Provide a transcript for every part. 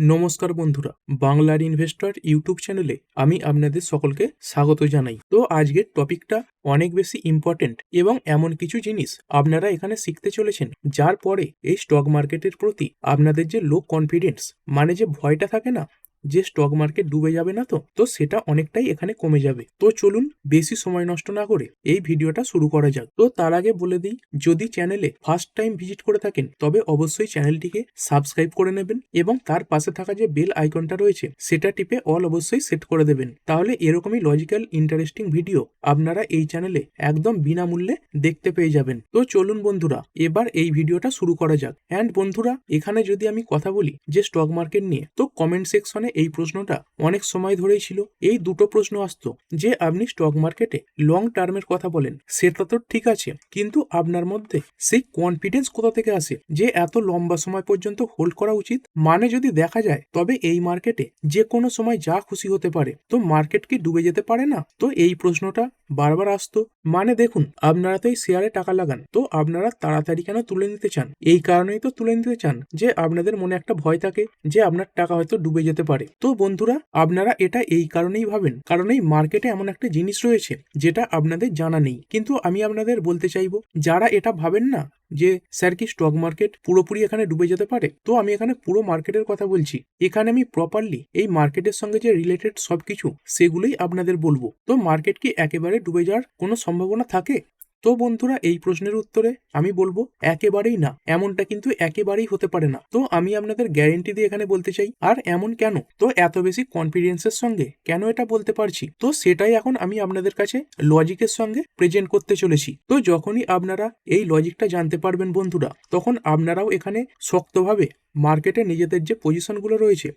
নমস্কার বন্ধুরা, বাংলার ইনভেস্টর ইউটিউব চ্যানেলে আমি আপনাদের সকলকে স্বাগত জানাই। তো আজকের টপিকটা অনেক বেশি ইম্পর্টেন্ট এবং এমন কিছু জিনিস আপনারা এখানে শিখতে চলেছেন যার পরে এই স্টক মার্কেটের প্রতি আপনাদের যে লো কনফিডেন্স মানে যে ভয়টা থাকে না যে স্টক মার্কেট ডুবে যাবে না তো সেটা অনেকটাই এখানে কমে যাবে। তো চলুন বেশি সময় নষ্ট না করে এই ভিডিওটা শুরু করা যাক। তো তার আগে বলে দিই, যদি চ্যানেলে ফার্স্ট টাইম ভিজিট করে থাকেন তবে অবশ্যই চ্যানেলটিকে সাবস্ক্রাইব করে নেবেন এবং তার পাশে থাকা যে বেল আইকনটা রয়েছে সেটা টিপে অল অবশ্যই সেট করে দেবেন। তাহলে এরকমই লজিক্যাল ইন্টারেস্টিং ভিডিও আপনারা এই চ্যানেলে একদম বিনামূল্যে দেখতে পেয়ে যাবেন। তো চলুন বন্ধুরা, এবার এই ভিডিওটা শুরু করা যাক। অ্যান্ড বন্ধুরা, এখানে যদি আমি কথা বলি যে স্টক মার্কেট নিয়ে, তো কমেন্ট সেকশনে এই প্রশ্নটা অনেক সময় ধরেই ছিল। এই দুটো প্রশ্ন আসতো যে আপনি স্টক মার্কেটে লং টার্মের কথা বলেন, সেটা তো ঠিক আছে, কিন্তু আপনার মধ্যে সেই কনফিডেন্স কোথা থেকে আসে যে এত লম্বা সময় পর্যন্ত হোল্ড করা উচিত? মানে যদি দেখা যায় তবে এই মার্কেটে যে কোনো সময় যা খুশি হতে পারে, তো মার্কেট কি ডুবে যেতে পারে না? তো এই প্রশ্নটা বারবার আসতো। মানে দেখুন, আপনারা তো এই শেয়ারে টাকা লাগান, তো আপনারা তাড়াতাড়ি কেন তুলে নিতে চান? এই কারণেই তো তুলে নিতে চান যে আপনাদের মনে একটা ভয় থাকে যে আপনার টাকা হয়তো ডুবে যেতে পারে। তো বন্ধুরা, আপনারা এটা এই কারণেই ভাবেন কারণ এই মার্কেটে এমন একটা জিনিস রয়েছে যেটা আপনাদের জানা নেই। কিন্তু আমি আপনাদের বলতে চাইবো, যারা এটা ভাবেন না যে স্যার কি স্টক মার্কেট পুরোপুরি এখানে ডুবে যেতে পারে, তো আমি এখানে পুরো মার্কেটের কথা বলছি। এখানে আমি প্রপারলি এই মার্কেটের সঙ্গে যে রিলেটেড সবকিছু সেগুলোই আপনাদের বলবো। তো মার্কেট কি একেবারে ডুবে যাওয়ার কোনো সম্ভাবনা থাকে? তো বন্ধুরা, এই প্রশ্নের উত্তরে আমি বলবো একেবারেই না। এমনটা কিন্তু একেবারেই হতে পারে না। তো আমি আপনাদের গ্যারেন্টি দিয়ে এখানে বলতে চাই। আর এমন কেন, তো এত বেশি কনফিডেন্সের সঙ্গে কেন এটা বলতে পারছি, তো সেটাই এখন আমি আপনাদের কাছে লজিকের সঙ্গে প্রেজেন্ট করতে চলেছি। তো যখনই আপনারা এই লজিকটা জানতে পারবেন বন্ধুরা, তখন আপনারাও এখানে শক্তভাবে মার্কেটে নিজেদের যে পজিশনগুলো রয়েছে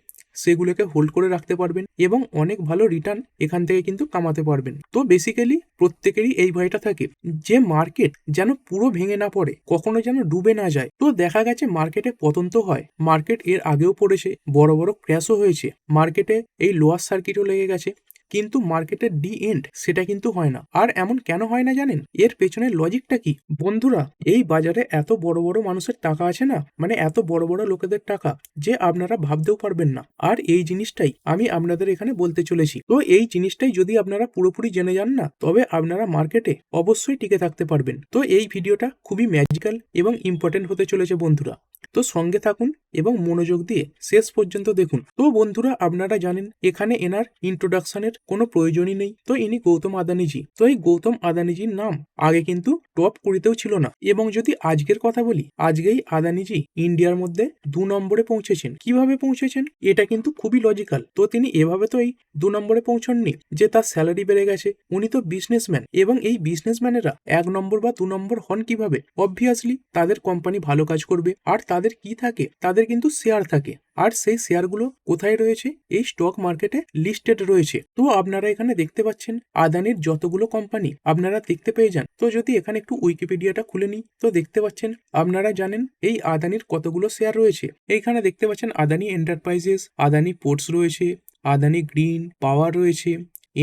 সেগুলোকে হোল্ড করে রাখতে পারবেন এবং অনেক ভালো রিটার্ন এখান থেকে কিন্তু কামাতে পারবেন। তো বেসিক্যালি প্রত্যেকেরই এই ভয়টা থাকে যে মার্কেট যেন পুরো ভেঙে না পড়ে, কখনো যেন ডুবে না যায়। তো দেখা গেছে মার্কেটে পতন তো হয়, মার্কেট এর আগেও পড়েছে, বড় বড় ক্র্যাশও হয়েছে, মার্কেটে এই লোয়ার সার্কিটও লেগে গেছে, কিন্তু মার্কেটের ডি এন্ড সেটা কিন্তু হয় না। আর এমন কেন হয় না জানেন? এর পেছনের লজিকটা কি বন্ধুরা? এই বাজারে এত বড় বড় মানুষের টাকা আছে না, মানে এত বড় বড় লোকেদের টাকা যে আপনারা ভাবতেও পারবেন না। আর এই জিনিসটাই আমি আপনাদের এখানে বলতে চলেছি। তো এই জিনিসটাই যদি আপনারা পুরোপুরি জেনে যান না, তবে আপনারা মার্কেটে অবশ্যই টিকে থাকতে পারবেন। তো এই ভিডিওটা খুবই ম্যাজিক্যাল এবং ইম্পর্টেন্ট হতে চলেছে বন্ধুরা। তো সঙ্গে থাকুন এবং মনোযোগ দিয়ে শেষ পর্যন্ত দেখুন। তো বন্ধুরা, আপনারা জানেন এখানে এনার ইন্ট্রোডাকশনের কোনো প্রয়োজনই নেই। তো ইনি গৌতম আদানিজি। তো এই গৌতম আদানিজির নাম আগে কিন্তু টপ 20তেও ছিল না, এবং যদি আজকের কথা বলি, আজকেই আদানিজি ইন্ডিয়ার মধ্যে 2 নম্বরে পৌঁছেছেন। কিভাবে পৌঁছেছেন? এটা কিন্তু খুবই লজিক্যাল। তো তিনি এভাবে তো এই 2 নম্বরে পৌঁছননি যে তার স্যালারি বেড়ে গেছে। উনি তো বিজনেসম্যান, এবং এই বিজনেসম্যানেরা 1 নম্বর বা 2 নম্বর হন কিভাবে? অবভিয়াসলি তাদের কোম্পানি ভালো কাজ করবে, আর তাদের কি থাকে? তাদের কিন্তু শেয়ার থাকে, আর সেই শেয়ারগুলো কোথায় রয়েছে? এই স্টক মার্কেটে লিস্টেড রয়েছে। তো আপনারা এখানে দেখতে পাচ্ছেন আদানির যতগুলো কোম্পানি আপনারা দেখতে পেয়ে যান। তো যদি এখানে একটু উইকিপিডিয়াটা খুলে নিই, তো দেখতে পাচ্ছেন আপনারা জানেন এই আদানির কতগুলো শেয়ার রয়েছে। এইখানে দেখতে পাচ্ছেন আদানি এন্টারপ্রাইজেস, আদানি পোর্টস রয়েছে, আদানি গ্রিন পাওয়ার রয়েছে,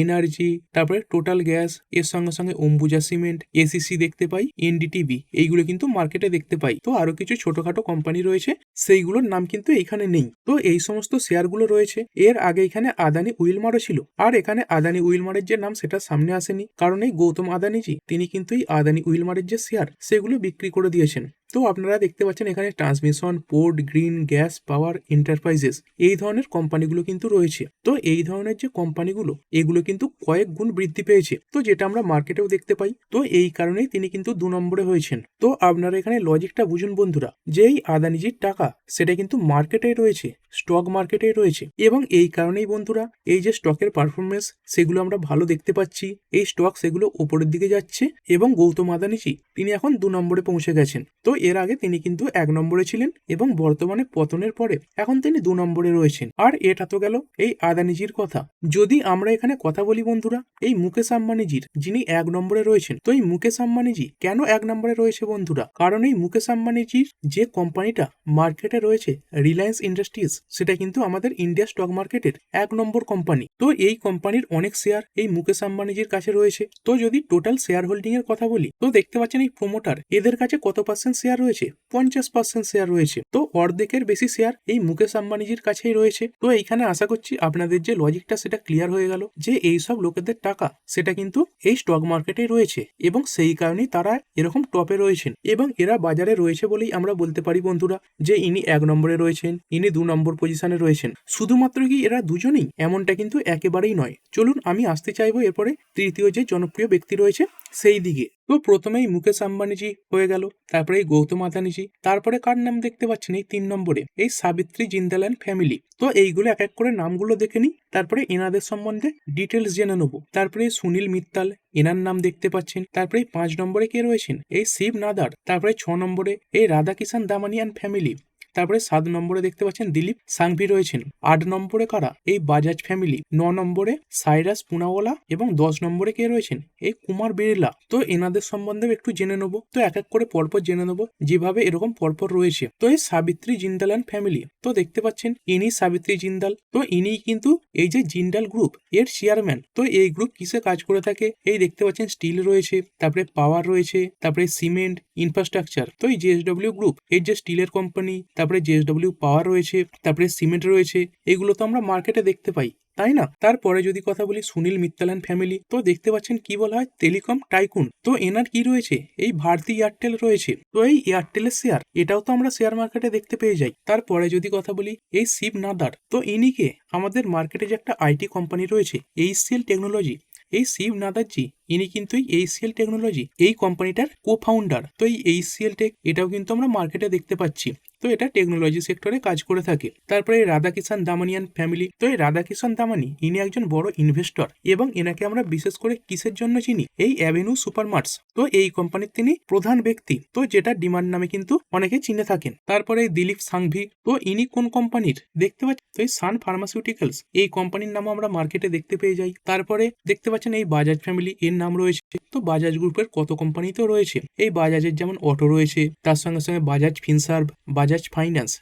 এনার্জি, তারপরে টোটাল গ্যাস, এর সঙ্গে সঙ্গে অম্বুজা সিমেন্ট, এসিসি দেখতে পাই, এনডিটিভি, এইগুলো কিন্তু মার্কেটে দেখতে পাই। তো আরো কিছু ছোটখাটো কোম্পানি রয়েছে, সেইগুলোর নাম কিন্তু এখানে নেই। তো এই সমস্ত শেয়ারগুলো রয়েছে। এর আগে এখানে আদানি উইলমারও ছিল, আর এখানে আদানি উইলমারের যে নাম সেটা সামনে আসেনি, কারণ এই গৌতম আদানিজি তিনি কিন্তু এই আদানি উইলমারের যে শেয়ার সেগুলো বিক্রি করে দিয়েছেন। তো আপনারা দেখতে পাচ্ছেন এখানে ট্রান্সমিশন, পোর্ট, গ্রিন, গ্যাস, পাওয়ার, এন্টারপ্রাইজেস, এই ধরনের কোম্পানিগুলো কিন্তু রয়েছে। তো এই ধরনের যে কোম্পানিগুলো, এগুলো কিন্তু কয়েক গুণ বৃদ্ধি পেয়েছে, তো যেটা আমরা মার্কেটেও দেখতে পাই। তো এই কারণেই তিনি কিন্তু 2 নম্বরে হয়েছেন। তো আপনারা এখানে লজিকটা বুঝুন বন্ধুরা, যে এই আদানিজির টাকা সেটা কিন্তু মার্কেটেই রয়েছে, স্টক মার্কেটেই রয়েছে, এবং এই কারণেই বন্ধুরা এই যে স্টকের পারফরমেন্স সেগুলো আমরা ভালো দেখতে পাচ্ছি। এই স্টক সেগুলো উপরের দিকে যাচ্ছে, এবং গৌতম আদানিজি তিনি এখন 2 নম্বরে পৌঁছে গেছেন। তো এর আগে তিনি কিন্তু 1 নম্বরে ছিলেন, এবং বর্তমানে পতনের পরে এখন তিনি 2 নম্বরে রয়েছেন। আর এটা তো গেল এই আদানিজির কথা। যদি আমরা এখানে কথা বলি বন্ধুরা এই মুকেশ আম্বানিজির, যিনি 1 নম্বরে রয়েছেন, তো এই মুকেশ আম্বানিজি কেন 1 নম্বরে রয়েছে বন্ধুরা? কারণ এই মুকেশ আম্বানিজির যে কোম্পানিটা মার্কেটে রয়েছে, রিলায়েন্স ইন্ডাস্ট্রিজ, সেটা কিন্তু আমাদের ইন্ডিয়া স্টক মার্কেটের 1 নম্বর কোম্পানি। তো এই কোম্পানির অনেক শেয়ার এই মুকেশ আম্বানিজির কাছে রয়েছে। তো যদি টোটাল শেয়ার হোল্ডিং এর কথা বলি, তো দেখতে পাচ্ছেন এই প্রমোটার এদের কাছে কত % শেয়ার শেয়ার রয়েছে? 50% শেয়ার রয়েছে। তো অর্ধেকের বেশি শেয়ার এই মুকেশ আম্বানিজির কাছেই রয়েছে। তো এইখানে আশা করছি আপনাদের যে লজিকটা সেটা ক্লিয়ার হয়ে গেল যে এইসব লোকেদের টাকা সেটা কিন্তু এই স্টক মার্কেটে রয়েছে এবং সেই কারণেই তারা এরকম টপে রয়েছেন এবং এরা বাজারে রয়েছে বলেই আমরা বলতে পারি বন্ধুরা যে ইনি 1 নম্বরে রয়েছেন, ইনি 2 নম্বর পজিশনে রয়েছেন। শুধুমাত্র কি এরা দুজনেই? এমনটা কিন্তু একেবারেই নয়। চলুন আমি আসতে চাইবো এরপরে তৃতীয় যে জনপ্রিয় ব্যক্তি রয়েছে সেই দিকে। তো প্রথমেই মুকেশ আম্বানিজি হয়ে গেল, তারপরে এই গৌতম আদানিজি, তারপরে কার নাম দেখতে পাচ্ছেন এই 3 নম্বরে এই সাবিত্রী জিন্দাল অ্যান্ড ফ্যামিলি। তো এইগুলো এক এক করে নামগুলো দেখে নিই, তারপরে এনাদের সম্বন্ধে ডিটেলস জেনে নেবো। তারপরে সুনীল মিত্তাল, এনার নাম দেখতে পাচ্ছেন। তারপরে 5 নম্বরে কে রয়েছেন? এই শিব নাদার। তারপরে 6 নম্বরে এই রাধাকিষান দামানি অ্যান্ড ফ্যামিলি। তারপরে 7 নম্বরে দেখতে পাচ্ছেন দিলীপ সাংভি রয়েছেন। 8 নম্বরে কারা? এই বাজাজ ফ্যামিলি। 9 নম্বরে সাইরাস পুনাওয়ালা এবং 10 নম্বরে কে রয়েছেন? এই কুমার বিড়লা। তো এনাদের সম্বন্ধে একটু জেনে নেবো। তো এক এক করে পরপর জেনে নেবো যেভাবে এরকম পরপর রয়েছে। তো এই সাবিত্রী জিন্দাল অ্যান্ড ফ্যামিলি, তো দেখতে পাচ্ছেন ইনি সাবিত্রী জিন্দাল। তো ইনি কিন্তু এই যে জিন্দাল গ্রুপ এর চেয়ারম্যান। তো এই গ্রুপ কিসে কাজ করে থাকে? এই দেখতে পাচ্ছেন স্টিল রয়েছে, তারপরে পাওয়ার রয়েছে, তারপরে সিমেন্ট, ইনফ্রাস্ট্রাকচার। তো এই জেএসডব্লিউ গ্রুপ এর যে স্টিলের কোম্পানি, তারপরে জেএসডব্লিউ পাওয়ার রয়েছে, তারপরে সিমেন্ট রয়েছে, এগুলো তো আমরা মার্কেটে দেখতে পাই, তাই না? তারপরে যদি কথা বলি সুনীল মিত্তাল অ্যান্ড ফ্যামিলি, তো দেখতে পাচ্ছেন কি বলা হয়? Telecom tycoon. তো এনার কি রয়েছে? এই ভারতী এয়ারটেল রয়েছে। তো এই এয়ারটেলের শেয়ার, এটাও তো আমরা শেয়ার মার্কেটে দেখতে পেয়ে যাই। তারপরে যদি কথা বলি এই শিব নাদার, তো ইনি কে? আমাদের মার্কেটে যে একটা আইটি কোম্পানি রয়েছে এইচসিএল টেকনোলজি, এই শিব নাদারজি ইনি কিন্তু এই এইচসিএল টেকনোলজি এই কোম্পানিটার কো ফাউন্ডার। তো এই এইচসিএল টেক এটাও কিন্তু আমরা মার্কেটে দেখতে পাচ্ছি। তো এটা টেকনোলজি সেক্টরে কাজ করে থাকে। তারপরে এই রাধাকিষান দামানিয়ান ফ্যামিলি, তো এই রাধাকিষান দামানি ইনি একজন বড় ইনভেস্টর এবং এনাকে আমরা বিশেষ করে কিসের জন্য চিনি? এই অ্যাভিনিউ সুপারমার্টস। তো এই কোম্পানির তিনি প্রধান ব্যক্তি, তো যেটা ডিমান্ড নামে কিন্তু অনেকে চিনে থাকেন। তারপরে এই দিলীপ সাংভি, তো ইনি কোন কোম্পানির? দেখতে পাচ্ছেন তো এই সান ফার্মাসিউটিক্যালস এই কোম্পানির নামও আমরা মার্কেটে দেখতে পেয়ে যাই। তারপরে দেখতে পাচ্ছেন এই বাজাজ ফ্যামিলি এর নাম রয়েছে। তো বাজাজ গ্রুপের কত কোম্পানি তো রয়েছে। এই বাজাজের যেমন অটো রয়েছে, তার সঙ্গে সঙ্গে বাজাজ ফিনসার্ভ, বাজাজ ফাইন্যান্স,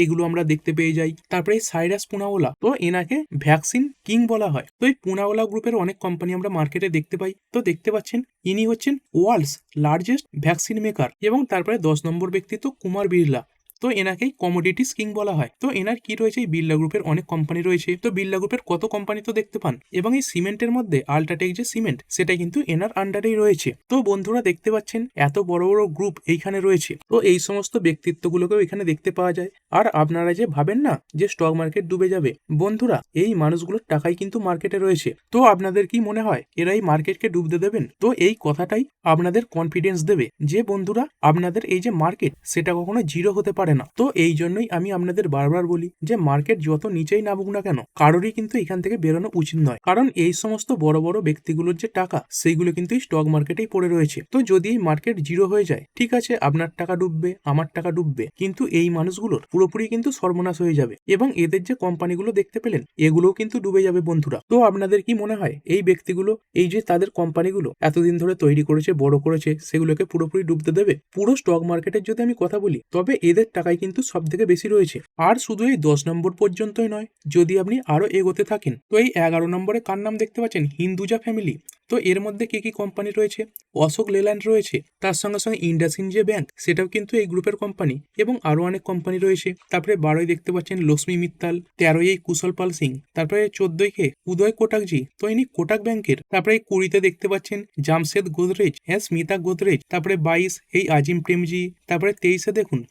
এগুলো আমরা দেখতে পেয়ে যাই। তারপরে সাইরাস পুনাওয়ালা, তো এনাকে ভ্যাকসিন কিং বলা হয়। তো এই পুনাওয়ালা গ্রুপের অনেক কোম্পানি আমরা মার্কেটে দেখতে পাই। তো দেখতে পাচ্ছেন ইনি হচ্ছেন ওয়ার্ল্ডস লার্জেস্ট ভ্যাকসিন মেকার। এবং তারপরে 10 নম্বর ব্যক্তি তো কুমার বিড়লা, তো এনাকেই কমোডিটিস কিং বলা হয়। তো এনার কি রয়েছে? এই বিড়লা গ্রুপের অনেক কোম্পানি রয়েছে। তো বিড়লা গ্রুপের কত কোম্পানি তো দেখতে পান। এবং এই সিমেন্টের মধ্যে আল্ট্রাটেক যে সিমেন্ট, সেটা কিন্তু এনার আন্ডারেই রয়েছে। তো বন্ধুরা দেখতে পাচ্ছেন এত বড় বড় গ্রুপ এইখানে রয়েছে। তো এই সমস্ত ব্যক্তিত্বগুলোকেও এখানে দেখতে পাওয়া যায়। আর আপনারা যে ভাবেন না যে স্টক মার্কেট ডুবে যাবে, বন্ধুরা এই মানুষগুলোর টাকাই কিন্তু মার্কেটে রয়েছে। তো আপনাদের কি মনে হয় এরা এই মার্কেটকে ডুবতে দেবেন? তো এই কথাটাই আপনাদের কনফিডেন্স দেবে যে বন্ধুরা আপনাদের এই যে মার্কেট সেটা কখনো জিরো হতে পারে না। তো এই জন্যই আমি আপনাদের বারবার বলি যে মার্কেট যত নিচেই নামুক না কেন, কারোরই কিন্তু এখান থেকে বেরোনো উচিত নয়। কারণ এই সমস্ত বড় বড় ব্যক্তিগুলোর যে টাকা সেইগুলো কিন্তু এই স্টক মার্কেটেই পড়ে রয়েছে। তো যদি এই মার্কেট জিরো হয়ে যায়, ঠিক আছে আপনার টাকা ডুববে, আমার টাকা ডুববে, কিন্তু এই মানুষগুলোর পুরোপুরি কিন্তু সর্বনাশ হয়ে যাবে এবং এদের যে কোম্পানিগুলো দেখতে পেলেন এগুলোও কিন্তু ডুবে যাবে বন্ধুরা। তো আপনাদের কি মনে হয় এই ব্যক্তিগুলো এই যে তাদের কোম্পানিগুলো এতদিন ধরে তৈরি করেছে, বড় করেছে, সেগুলোকে পুরোপুরি ডুবতে দেবে? পুরো স্টক মার্কেটের যদি আমি কথা বলি তবে এদের টাকাই কিন্তু সব থেকে বেশি রয়েছে। আর শুধু এই 10 নম্বর পর্যন্তই নয়, যদি আপনি আরো এগোতে থাকেন তো এই 11 নম্বরে কার নাম দেখতে পাচ্ছেন? হিন্দুজা ফ্যামিলি। তো এর মধ্যে কি কি কোম্পানি রয়েছে? অশোক লেল্যান্ড রয়েছে, তার সঙ্গে সঙ্গে ইন্ডাসইন্ড যে ব্যাংক সেটাও কিন্তু এই গ্রুপের কোম্পানি এবং আরো অনেক কোম্পানি রয়েছে। তারপরে 12ই দেখতে পাচ্ছেন লক্ষ্মী মিত্তাল, 13ই এই কুশল পাল সিং, তারপরে 14ই কে উদয় কোটাকজি, তো ইনি কোটাক ব্যাংকের। তারপরে 20তে দেখতে পাচ্ছেন জামশেদ গোদরেজ, স্মিতা গোদরেজ। তারপরে 22 এই আজিম প্রেমজি। তারপরে 23-এ দেখুন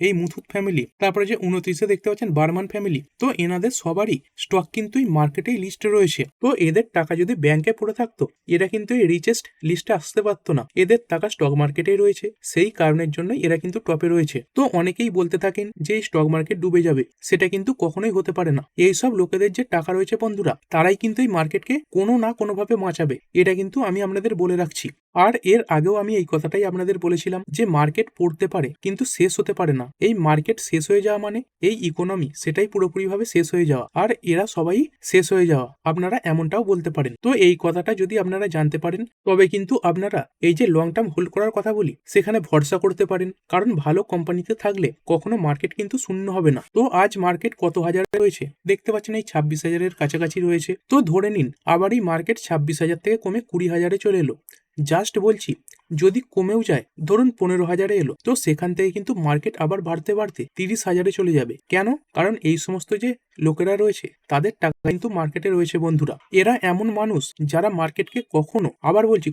এই মুথুট ফ্যামিলি। তারপরে যে 29-এ দেখতে পাচ্ছেন বার্মান ফ্যামিলি। তো এনাদের সবারই স্টক কিন্তু এই মার্কেটেই লিস্টে রয়েছে। তো এদের টাকা যদি ব্যাংকে পড়ে থাকতো এরা কিন্তু এই রিচেস্ট লিস্টে আসতে পারতো না। এদের টাকা স্টক মার্কেটেই রয়েছে, সেই কারণের জন্য এরা কিন্তু টপে রয়েছে। তো অনেকেই বলতে থাকেন যে এই স্টক মার্কেট ডুবে যাবে, সেটা কিন্তু কখনোই হতে পারে না। এইসব লোকেদের যে টাকা রয়েছে বন্ধুরা, তারাই কিন্তু এই মার্কেটকে কোনো না কোনোভাবে বাঁচাবে, এটা কিন্তু আমি আপনাদের বলে রাখছি। আর এর আগেও আমি এই কথাটাই আপনাদের বলেছিলাম যে মার্কেট পড়তে পারে কিন্তু শেষ হতে পারে না। এই মার্কেট শেষ হয়ে যাওয়া মানে এই ইকোনমি সেটাই পুরোপুরিভাবে শেষ হয়ে যাওয়া, আর এরা সবাই শেষ হয়ে যাওয়া, আপনারা এমনটাও বলতে পারেন। তো এই কথাটা যদি আপনারা জানতে পারেন তবে কিন্তু আপনারা এই যে লং টার্ম হোল্ড করার কথা বলি সেখানে ভরসা করতে পারেন। কারণ ভালো কোম্পানিতে থাকলে কখনো মার্কেট কিন্তু শূন্য হবে না। তো আজ মার্কেট কত হাজারে রয়েছে দেখতে পাচ্ছেন, এই 26,000-এর কাছাকাছি রয়েছে। তো ধরে নিন আবার এই মার্কেট 26,000 থেকে কমে 20,000-এ চলে এলো, জাস্ট বলছি, যদি কমেও যায়, ধরুন 15,000-এ এলো, তো সেখান থেকে কিন্তু মার্কেট আবার বাড়তে বাড়তে 30,000-এ চলে যাবে। কেন? কারণ এই সমস্ত যে লোকেরা রয়েছে তাদের টাকা কিন্তু মার্কেটে রয়েছে বন্ধুরা। এরা এমন মানুষ যারা মার্কেটকে কখনো, আবার বলছি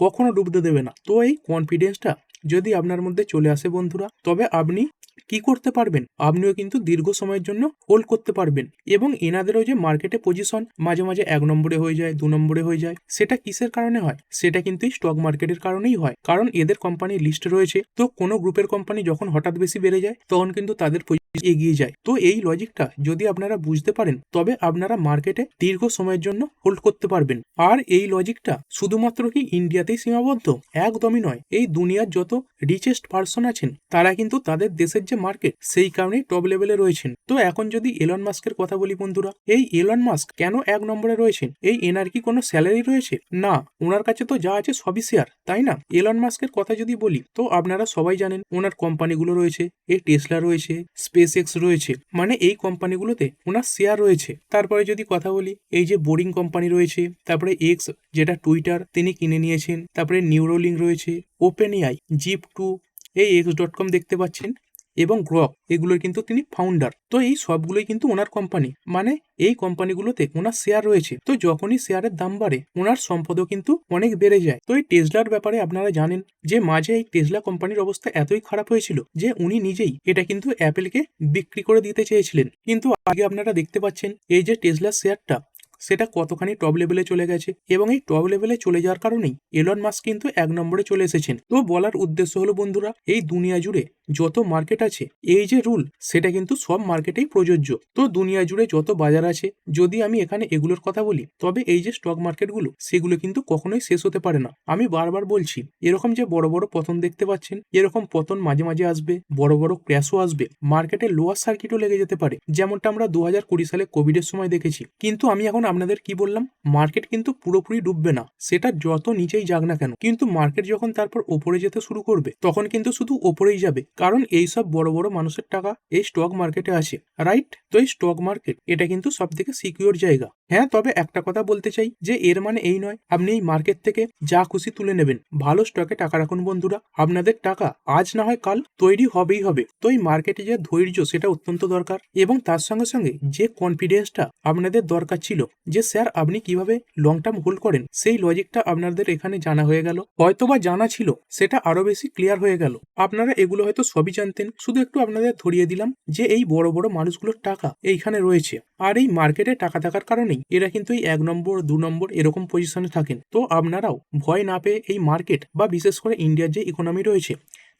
কখনো ডুবতে দেবে না। তো এই কনফিডেন্সটা যদি আপনার মধ্যে চলে আসে বন্ধুরা, তবে আপনি কি করতে পারবেন, আপনিও কিন্তু দীর্ঘ সময়ের জন্য হোল্ড করতে পারবেন। এবং এনাদেরও যে মার্কেটে পজিশন মাঝে মাঝে 1 নম্বরে হয়ে যায়, 2 নম্বরে হয়ে যায়, সেটা কিসের কারণে হয়? সেটা কিন্তু এই স্টক মার্কেটের কারণেই হয়। কারণ এদের কোম্পানি লিস্ট রয়েছে, তো কোনো গ্রুপের কোম্পানি যখন হঠাৎ বেশি বেড়ে যায় তখন কিন্তু তাদের এগিয়ে যায়। তো এই লজিকটা যদি আপনারা বুঝতে পারেন, তবে আপনারা মার্কেটে দীর্ঘ সময়ের জন্য হোল্ড করতে পারবেন। আর এই লজিকটা শুধুমাত্র কি ইন্ডিয়াতেই সীমাবদ্ধ? একদমই নয়। এই দুনিয়ার যত রিচেস্ট পার্সন আছেন তারা কিন্তু তাদের দেশের যে মার্কেট সেই কারণেই টপ লেভেলে রয়েছেন। তো এখন যদি এলন মাস্কের কথা বলি বন্ধুরা, এই এলন মাস্ক কেন 1 নম্বরে রয়েছেন? এই এনার কি কোনো স্যালারি রয়েছে? না, ওনার কাছে তো যা আছে সবই শেয়ার, তাই না? এলন মাস্কের কথা যদি বলি, তো আপনারা সবাই জানেন ওনার কোম্পানিগুলো রয়েছে, এই টেসলা রয়েছে, স্পেসএক্স রয়েছে, মানে এই কোম্পানিগুলোতে ওনার শেয়ার রয়েছে। তারপরে যদি কথা বলি, এই যে বোরিং কোম্পানি রয়েছে, তারপরে এক্স যেটা টুইটার তিনি কিনে নিয়েছেন, তারপরে নিউরোলিঙ্ক রয়েছে, ওপেন এআই, জিপ2, এই x.com দেখতে পাচ্ছেন, এবং গ্রক, এগুলোর কিন্তু তিনি ফাউন্ডার। তো এই সবগুলোই কিন্তু ওনার কোম্পানি, মানে এই কোম্পানিগুলোতে ওনার শেয়ার রয়েছে। তো যখনই শেয়ারের দাম বাড়ে ওনার সম্পদও কিন্তু অনেক বেড়ে যায়। তো এই টেসলার ব্যাপারে আপনারা জানেন যে মাঝে এই টেসলা কোম্পানির অবস্থা এতই খারাপ হয়েছিল যে উনি নিজেই এটা কিন্তু অ্যাপেলকে বিক্রি করে দিতে চেয়েছিলেন। কিন্তু আগে আপনারা দেখতে পাচ্ছেন এই যে টেসলার শেয়ারটা সেটা কতখানি টপ লেভেলে চলে গেছে, এবং এই টপ লেভেলে চলে যাওয়ার কারণেই এলন মাস্ক কিন্তু 1 নম্বরে চলে এসেছেন। তো বলার উদ্দেশ্য হলো বন্ধুরা, এই দুনিয়া জুড়ে যত মার্কেট আছে, এই যে রুল সেটা কিন্তু সব মার্কেটেই প্রযোজ্য। তো দুনিয়া জুড়ে যত বাজার আছে, যদি আমি এখানে এগুলোর কথা বলি, তবে এই যে স্টক মার্কেটগুলো সেগুলো কিন্তু কখনোই শেষ হতে পারে না। আমি বারবার বলছি, এরকম যে বড় বড় পতন দেখতে পাচ্ছেন, এরকম পতন মাঝে মাঝে আসবে, বড় বড় ক্র্যাশও আসবে, মার্কেটে লোয়ার সার্কিটও লেগে যেতে পারে, যেমনটা আমরা 2020 সালে কোভিডের সময় দেখেছি। কিন্তু আমি এখন আপনাদের কি বললাম, মার্কেট কিন্তু পুরোপুরি ডুববে না, সেটা যত নিচেই যাক না কেন, কিন্তু মার্কেট যখন তারপর ওপরে যেতে শুরু করবে তখন কিন্তু শুধু ওপরেই যাবে, কারণ এই সব বড় বড় মানুষের টাকা এই স্টক মার্কেটে আসে, রাইট? তো এই স্টক মার্কেট এটা কিন্তু সব থেকে সিকিউর জায়গা। হ্যাঁ, তবে একটা কথা বলতে চাই যে এর মানে এই নয় আপনি এই মার্কেট থেকে যা খুশি তুলে নেবেন। ভালো স্টকে টাকা রাখুন বন্ধুরা, আপনাদের টাকা আজ না হয় কাল তৈরি হবেই হবে। তো এই মার্কেটে যে ধৈর্য সেটা অত্যন্ত দরকার, এবং তার সঙ্গে সঙ্গে যে কনফিডেন্সটা আপনাদের দরকার ছিল যে স্যার আপনি কিভাবে লং টার্ম হোল্ড করেন, সেই লজিকটা আপনাদের এখানে জানা হয়ে গেল। হয়তোবা জানা ছিল, সেটা আরো বেশি ক্লিয়ার হয়ে গেল। আপনারা এগুলো হয়তো সবই জানতেন, শুধু একটু আপনাদের ধরিয়ে দিলাম যে এই বড় বড় মানুষগুলোর টাকা এইখানে রয়েছে, আর এই মার্কেটে টাকা থাকার কারণেই এরা কিন্তু এই 1 নম্বর 2 নম্বর এরকম পজিশনে থাকেন। তো আপনারাও ভয় না পেয়ে এই মার্কেট বা বিশেষ করে ইন্ডিয়ার যে ইকোনমি রয়েছে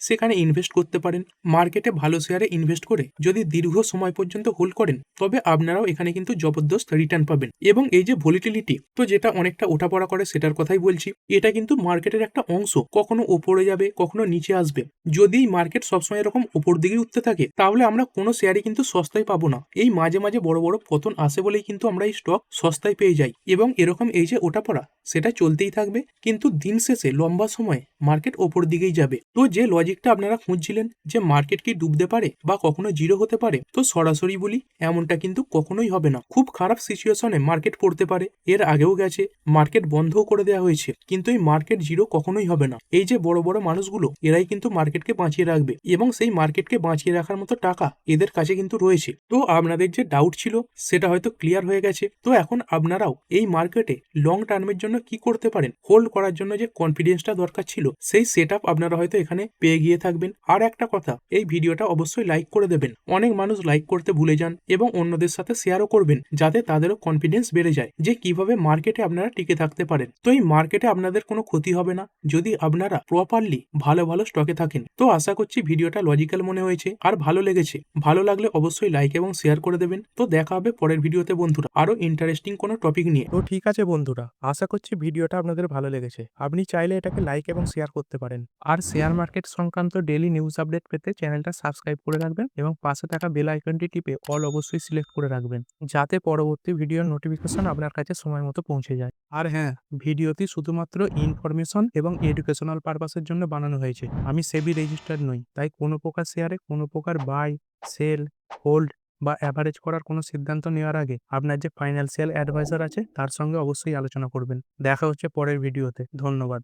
সেখানে ইনভেস্ট করতে পারেন। মার্কেটে ভালো শেয়ারে ইনভেস্ট করে যদি দীর্ঘ সময় পর্যন্ত হোল্ড করেন, তবে আপনারাও এখানে কিন্তু জবরদস্ত রিটার্ন পাবেন। এবং এই যে ভলিটিলিটি, তো যেটা অনেকটা ওঠাপড়া করে সেটার কথাই বলছি, এটা কিন্তু মার্কেটের একটা অংশ, কখনো ওপরে যাবে কখনো নিচে আসবে। যদি এই মার্কেট সবসময় এরকম উপর দিকেই উঠতে থাকে, তাহলে আমরা কোনো শেয়ারই কিন্তু সস্তায় পাবো না। এই মাঝে মাঝে বড় বড় পতন আসে বলেই কিন্তু আমরা এই স্টক সস্তায় পেয়ে যাই, এবং এরকম এই যে ওঠাপড়া সেটা চলতেই থাকবে, কিন্তু দিন শেষে লম্বা সময় মার্কেট ওপর দিকেই যাবে। তো যে লজিকটা আপনারা খুঁজছিলেন যে মার্কেট কি ডুবতে পারে বা কখনো জিরো হতে পারে, তো সরাসরি বলি এমনটা কিন্তু কখনোই হবে না। খুব খারাপ সিচুয়েশনে মার্কেট পড়তে পারে, এর আগেও গেছে, মার্কেট বন্ধও করে দেওয়া হয়েছে, কিন্তু এই মার্কেট জিরো কখনোই হবে না। এই যে বড় বড় মানুষগুলো এরাই কিন্তু মার্কেটকে বাঁচিয়ে রাখবে, এবং সেই মার্কেটকে বাঁচিয়ে রাখার মতো টাকা এদের কাছে কিন্তু রয়েছে। তো আপনাদের যে ডাউট ছিল সেটা হয়তো ক্লিয়ার হয়ে গেছে। তো এখন আপনারাও এই মার্কেটে লং টার্মের জন্য কি করতে পারেন, হোল্ড করার জন্য যে কনফিডেন্সটা দরকার ছিল সেই সেট আপ আপনারা হয়তো এখানে পেয়ে গিয়ে থাকবেন। আর একটা কথা, এই ভিডিওটা অবশ্যই লাইক করে দেবেন। অনেক মানুষ লাইক করতে ভুলে যান, এবং অন্যদের সাথে শেয়ারও করবেন, যাতে তাদেরও কনফিডেন্স বেড়ে যায় যে কিভাবে মার্কেটে আপনারা টিকে থাকতে পারেন। তো এই মার্কেটে আপনাদের কোনো ক্ষতি হবে না যদি আপনারা প্রপারলি ভালো ভালো স্টকে থাকেন। তো আশা করছি ভিডিওটা লজিক্যাল মনে হয়েছে আর ভালো লেগেছে। ভালো লাগলে অবশ্যই লাইক এবং শেয়ার করে দেবেন। তো দেখা হবে পরের ভিডিওতে বন্ধুরা, আরো ইন্টারেস্টিং কোনো টপিক নিয়ে। তো ঠিক আছে বন্ধুরা, আশা করছি ভিডিওটা আপনাদের ভালো লেগেছে। আপনি চাইলে এটাকে লাইক এবং শেয়ার করতে পারেন। আর শেয়ার মার্কেট সংক্রান্ত ডেইলি নিউজ আপডেট পেতে চ্যানেলটা সাবস্ক্রাইব করে রাখবেন, এবং পাশে থাকা বেল আইকনটি টিপে অল অবশ্যই সিলেক্ট করে রাখবেন, যাতে পরবর্তী ভিডিওর নোটিফিকেশন আপনার কাছে সময় মতো পৌঁছে যায়। আর হ্যাঁ, ভিডিওটি শুধুমাত্র ইনফরমেশন এবং এডুকেশনাল পারপাসের জন্য বানানো হয়েছে। আমি সেবি রেজিস্টার্ড নই, তাই কোনো প্রকার শেয়ারে কোনো প্রকার বাই, সেল, হোল্ড বা অ্যাভারেজ করার কোনো সিদ্ধান্ত নেওয়ার আগে আপনার যে ফাইন্যান্সিয়াল অ্যাডভাইজার আছে তার সঙ্গে অবশ্যই আলোচনা করবেন। দেখা হচ্ছে পরের ভিডিওতে। ধন্যবাদ।